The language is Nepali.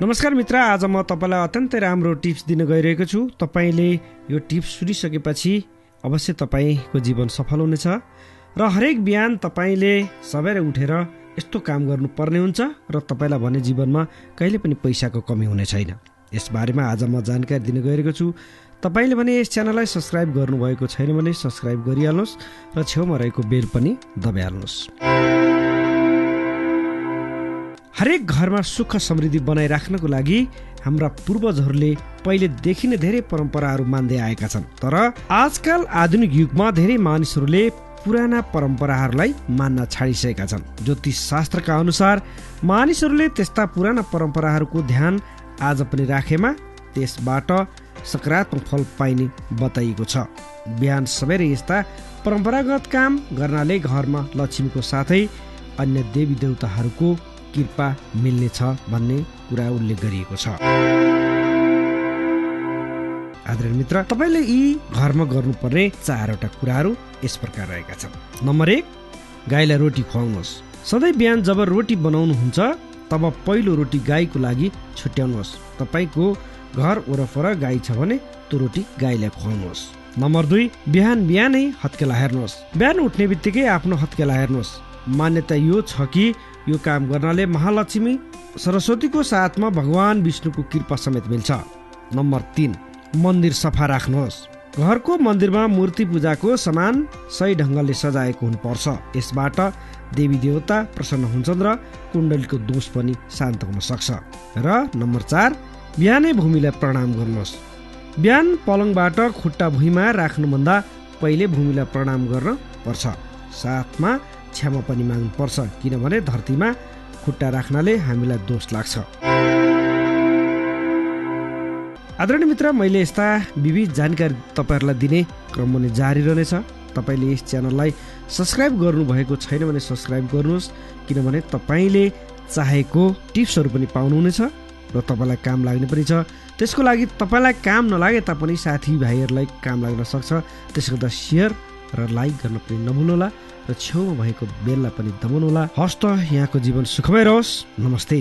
नमस्कार मित्र, आज म तपाईलाई अत्यन्तै राम्रो टिप्स दिन गइरहेको छु। तपाईले यो टिप्स सुनिसकेपछि अवश्य तपाईको जीवन सफल हुनेछ र हरेक बिहान तपाईले सबेरै उठेर यस्तो काम गर्नुपर्ने हुन्छ र तपाईलाई भने जीवनमा कहिले पनि पैसाको कमी हुने छैन। यस बारेमा आज म जानकारी दिन गइरहेको छु। तपाईले भने यस च्यानललाई सब्स्क्राइब गर्नुभएको छैन भने सब्स्क्राइब गरिहाल्नुहोस् र छेउमा रहेको बेल पनि दबाइहाल्नुहोस्। हरेक घरमा सुख समृद्धि बनाइराख्नको लागि हाम्रा पूर्वजहरूले पहिलेदेखि नै धेरै परम्पराहरू मान्दै आएका छन्। तर आजकल आधुनिक युगमा धेरै मानिसहरूले पुराना परम्पराहरूलाई मान्न छाडिसकेका छन्। ज्योतिष शास्त्रका अनुसार मानिसहरूले त्यस्ता पुराना परम्पराहरूको ध्यान आज पनि राखेमा त्यसबाट सकारात्मक फल पाइने बताइएको छ। बिहान सबेरै यस्ता परम्परागत काम गर्नाले घरमा लक्ष्मीको साथै अन्य देवी देवताहरूको कृपा मिल्नेछ भन्ने कुरा उल्लेख गरिएको छ। आदरणीय मित्र, तपाईले यी घरमा गर्नुपर्ने 4वटा कुराहरू यस प्रकार रहेका छन्। नम्बर 1, गाईलाई रोटी खुवाउनुहोस्। सधैँ बिहान जब रोटी बनाउनुहुन्छ तब पहिलो रोटी गाईको लागि छुट्याउनुहोस्। तपाईको घर वरपर गाई छ भने त्यो रोटी गाईलाई खुवाउनुहोस्। नम्बर 2, बिहानै हत्केला हेर्नुहोस्। बिहान उठ्ने बित्तिकै आफ्नो हत्केला हेर्नुहोस्। मान्यता यो छ कि यो काम गर्नाले महालक्ष्मी सरस्वतीको साथमा भगवान विष्णुको कृपा समेत मिल्छ। नम्बर 3, मन्दिर सफा राख्नुहोस्। घरको मन्दिरमा मूर्ति पूजाको सामान सही ढङ्गले सजाएको हुनुपर्छ। यसबाट देवी देवता प्रसन्न हुन्छन् र कुण्डलीको दोष पनि शान्त हुन सक्छ। र नम्बर 4, बिहानै भूमिलाई प्रणाम गर्नुहोस्। बिहान पलङबाट खुट्टा भुइँमा राख्नुभन्दा पहिले भूमिलाई प्रणाम गर्न पर्छ। साथमा क्षमा पनि माग्नु पर्छ, किनभने धरतीमा खुट्टा राख्नाले हामीलाई दोष लाग्छ। आदरणीय मित्र, मैले यस्ता विविध जानकारी तपाईहरुलाई दिने क्रम पनि जारी रहनेछ। तपाईले यस च्यानललाई सब्स्क्राइब गर्नुभएको छैन भने सब्स्क्राइब गर्नुहोस्, किनभने तपाईले चाहेको टिप्सहरू पनि पाउनुहुनेछ र तपाईलाई काम लाग्ने पनि छ। त्यसको लागि तपाईलाई काम नलागे तापनि साथीभाइहरूलाई काम लाग्न सक्छ। त्यसो गर्दा शेयर र लाइक गर्न पनि नभुल्नुहोला र छेउमा भएको बेललाई पनि दबाउनुहोला। हस्त यहाँको जीवन सुखमय रहोस्। नमस्ते।